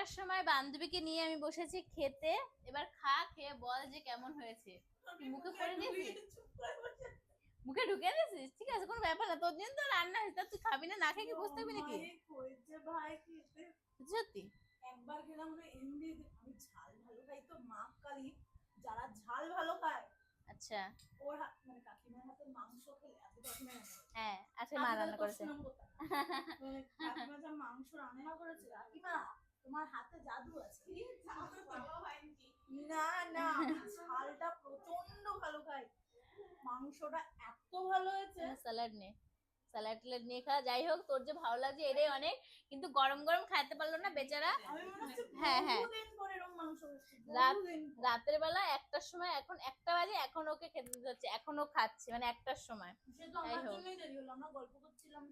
1টার সময় বান্ধবীকে নিয়ে আমি বসেছি খেতে। এবার খা, খেয়ে বল যে কেমন হয়েছে। মুখে করে দিয়েছিস, মুখে ঢুকে দিয়েছিস, ঠিক আছে কোনো ব্যাপার না, তোর জন্য তো রান্না হয়েছে, তুই খাবি না, না খেয়ে কি বসে থাকবি নাকি? সত্যি একবার খেলাম না এমনি, আমি ঝাল ভালো খাই তো মা কালী, যারা ঝাল ভালো খায় আচ্ছা ওর মানে কাকিমার হাতের মাংস খেলে এত কাকিমা হ্যাঁ আজকে মা রান্না করেছে। মানে কাকিমা যা মাংস রান্না করেছে, কাকিমা তোমার হাতে জাদু আছে। না না, আমি ঝালটা প্রচন্ড ভালো খাই, মাংসটা এত ভালো হয়েছে। স্যালাড নে, স্যালাড ট্যালাড নিয়ে খা। যাই হোক, তোর যে ভালো লাগছে এটাই অনেক, কিন্তু গরম গরম খাইতে পারলো না বেচারা। হ্যাঁ হ্যাঁ, রাতের বেলা 1টার সময়, এখন 1টা বাজে, এখন ওকে খেতে দিতে হচ্ছে, এখনো খাচ্ছে মানে 1টার সময়। যাই হোক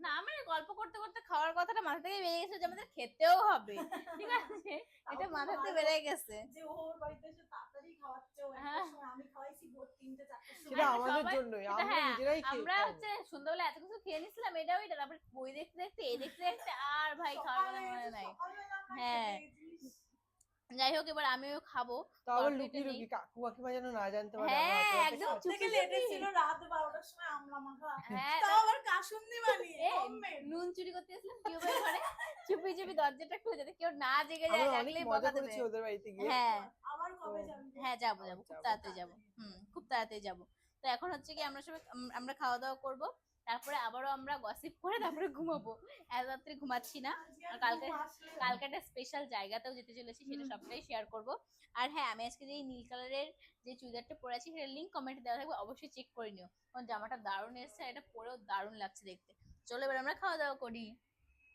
না, মানে গল্প করতে করতে খাওয়ার কথাটা মাথা থেকে বেরিয়ে গেছে যে আমাদের খেতেও হবে, ঠিক আছে, এটা মাথাতে বেড়ে গেছে যে ওর বাড়িতে এসে তাড়াতাড়ি খাওয়াচ্ছে, ও হ্যাঁ। একটা সময় আমি খাওয়াইছি ভোর 3টে 4টের সময়। সেটা আমাদের জন্যই, আমরা হ্যাঁ, নিজেরাই আমরা খেয়ে হচ্ছে সন্ধ্যাবেলা এত কিছু খেয়ে নিছিলাম, এটা ওইটা, তারপরে বই দেখতে দেখতে এই দেখতে দেখতে আর ভাই খাওয়ার মনে নাই। হ্যাঁ যাই হোক, এবার আমিও খাবো। তো আবার লুকিয়ে লুকিয়ে, কাকু কাকিমা যেন না জানতে পারে আমরা হ্যাঁ হাতে হাতে একদম খাচ্ছি। চুপি লেটে চুপি। ছিল রাত 12টার সময় আমলা মাখা, হ্যাঁ তাও আবার কাসুন্দি বানিয়ে এ, নুন চুরি করতে গেছিলাম টিউবের ঘরে, চুপি চুপি দরজাটা খুলে, যাতে কেউ না জেগে যায়, আমরা অনেক জাগলেই মজা বকা দেবে। করেছি ওদের বাড়িতে গিয়ে। হ্যাঁ আবার কবে যাবি? হ্যাঁ যাবো যাবো, খুব যাবো। তাড়াতাড়ি যাবো, খুব তাড়াতাড়ি যাবো। তো এখন হচ্ছে কি আমরা সবাই আমরা খাওয়া দাওয়া করবো, তারপরে আবারও আমরা গসিপ করে তারপরে ঘুমাবো। এত রাত্রে ঘুমাচ্ছি না। আর কালকে কালকে একটা স্পেশাল জায়গাতেও যেতে চলেছি, সেটা সবটাই শেয়ার করব। আর হ্যাঁ, আমি আজকে যে নীল কালারের যে চুড়িদারটা পরেছি সেটার লিঙ্ক কমেন্টে দেওয়া থাকবে, অবশ্যই চেক করে নিও, কারণ জামাটা দারুণ এসেছে, এটা পরেও দারুণ লাগছে দেখতে। চলো এবার আমরা খাওয়া দাওয়া করি।